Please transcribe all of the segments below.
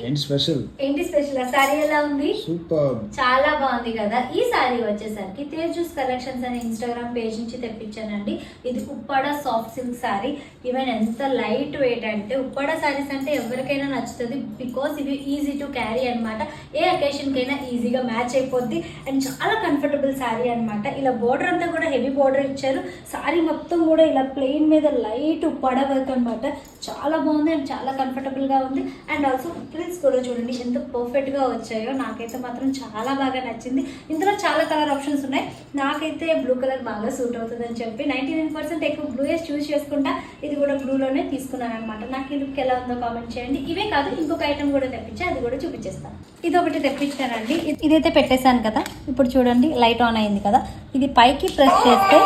ఏంటి స్పెషల్ ఆ సారీ ఎలా ఉంది? సూపర్, చాలా బాగుంది కదా. ఈ సారీ వచ్చేసరికి తేజస్ కలెక్షన్స్ అనే ఇన్స్టాగ్రామ్ పేజ్ నుంచి తెప్పించానండి. ఇది Uppada soft silk sorry. Even ఎంత లైట్ వెయిట్ అంటే ఉప్పాడ సారీస్ అంటే ఎవరికైనా నచ్చుతుంది. బికాస్ ఇవి ఈజీ టు క్యారీ అనమాట. ఏ అకేషన్ కైనా ఈజీగా మ్యాచ్ అయిపోద్ది అండ్ చాలా కంఫర్టబుల్ సారీ అనమాట. ఇలా బోర్డర్ అంతా కూడా హెవీ బోర్డర్ ఇచ్చారు. సారీ మొత్తం కూడా ఇలా ప్లెయిన్ మీద లైట్ ఉప్పాడ వర్క్ అనమాట. చాలా బాగుంది అండ్ చాలా కంఫర్టబుల్ గా ఉంది. అండ్ ఆల్సో ప్రింట్స్ కూడా చూడండి ఎంత పర్ఫెక్ట్ గా వచ్చాయో. నాకైతే మాత్రం చాలా బాగా నచ్చింది. ఇందులో చాలా కలర్ ఆప్షన్స్ ఉన్నాయి. నాకైతే బ్లూ కలర్ బాగా సూట్ అవుతుంది అని చెప్పి 99% ఎక్కువ బ్లూయే చూస్ చేసుకుంటా. ఇది కూడా బ్లూలోనే తీసుకున్నాను అనమాట. నాకు ఈ లుక్ ఎలా ఉందో కామెంట్ చేయండి. ఇవే కాదు ఇంకొక ఐటమ్ కూడా తెప్పించా, అది కూడా చూపించేస్తాను. ఇది ఒకటి తెప్పించానండి. ఇదైతే పెట్టేశాను కదా. ఇప్పుడు చూడండి లైట్ ఆన్ అయింది కదా. ఇది పైకి ప్రెస్ చేస్తే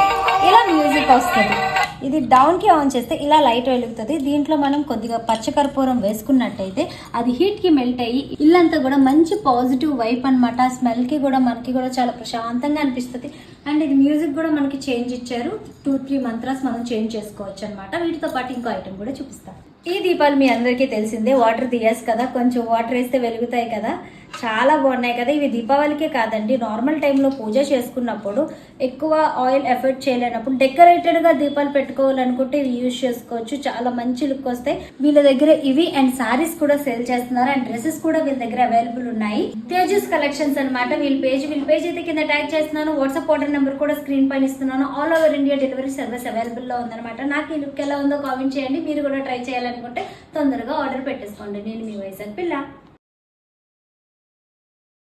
ఇలా మ్యూజిక్ వస్తుంది. ఇది డౌన్కి ఆన్ చేస్తే ఇలా లైట్ వెలుగుతుంది. దీంట్లో మనం కొద్దిగా పచ్చకర్పూరం వేసుకున్నట్టయితే అది హీట్కి మెల్ట్ అయ్యి ఇల్లంతా కూడా మంచి పాజిటివ్ వైప్ అనమాట. స్మెల్కి కూడా మనకి కూడా చాలా ప్రశాంతంగా అనిపిస్తుంది. అండ్ ఇది మ్యూజిక్ కూడా మనకి చేంజ్ ఇచ్చారు. 2-3 మంత్రాస్ మనం చేంజ్ చేసుకోవచ్చు అనమాట. వీటితో పాటు ఇంకో ఐటమ్ కూడా చూపిస్తాను. ఈ దీపాలు మీ అందరికీ తెలిసిందే. వాటర్ దియాస్ కదా, కొంచెం వాటర్ వేస్తే వెలుగుతాయి కదా. చాలా బాగున్నాయి కదా. ఇవి దీపావళికే కాదండి, నార్మల్ టైంలో పూజ చేసుకున్నప్పుడు ఎక్కువ ఆయిల్ ఎఫెక్ట్ చేయలేనప్పుడు డెకరేటెడ్గా దీపాలు పెట్టుకోవాలనుకుంటే ఇవి యూజ్ చేసుకోవచ్చు. చాలా మంచి లుక్ వస్తాయి. వీళ్ళ దగ్గర ఇవి అండ్ సారీస్ కూడా సేల్ చేస్తున్నారు. అండ్ డ్రెస్సెస్ కూడా వీళ్ళ దగ్గర అవైలబుల్ ఉన్నాయి. తేజస్ కలెక్షన్స్ అనమాట. వీళ్ళ పేజ్ అయితే కింద ట్యాగ్ చేస్తున్నాను. వాట్సాప్ ఆర్డర్ నెంబర్ కూడా స్క్రీన్ పైన ఇస్తున్నాను. All over India delivery service available లో ఉందన్నమాట. నాకు ఈ లుక్ ఎలా ఉందో కామెంట్ చేయండి. మీరు కూడా ట్రై చేయాలనుకుంటే తొందరగా ఆర్డర్ పెట్టేసుకోండి. నేను మీ వైజాగ్ పిల్ల.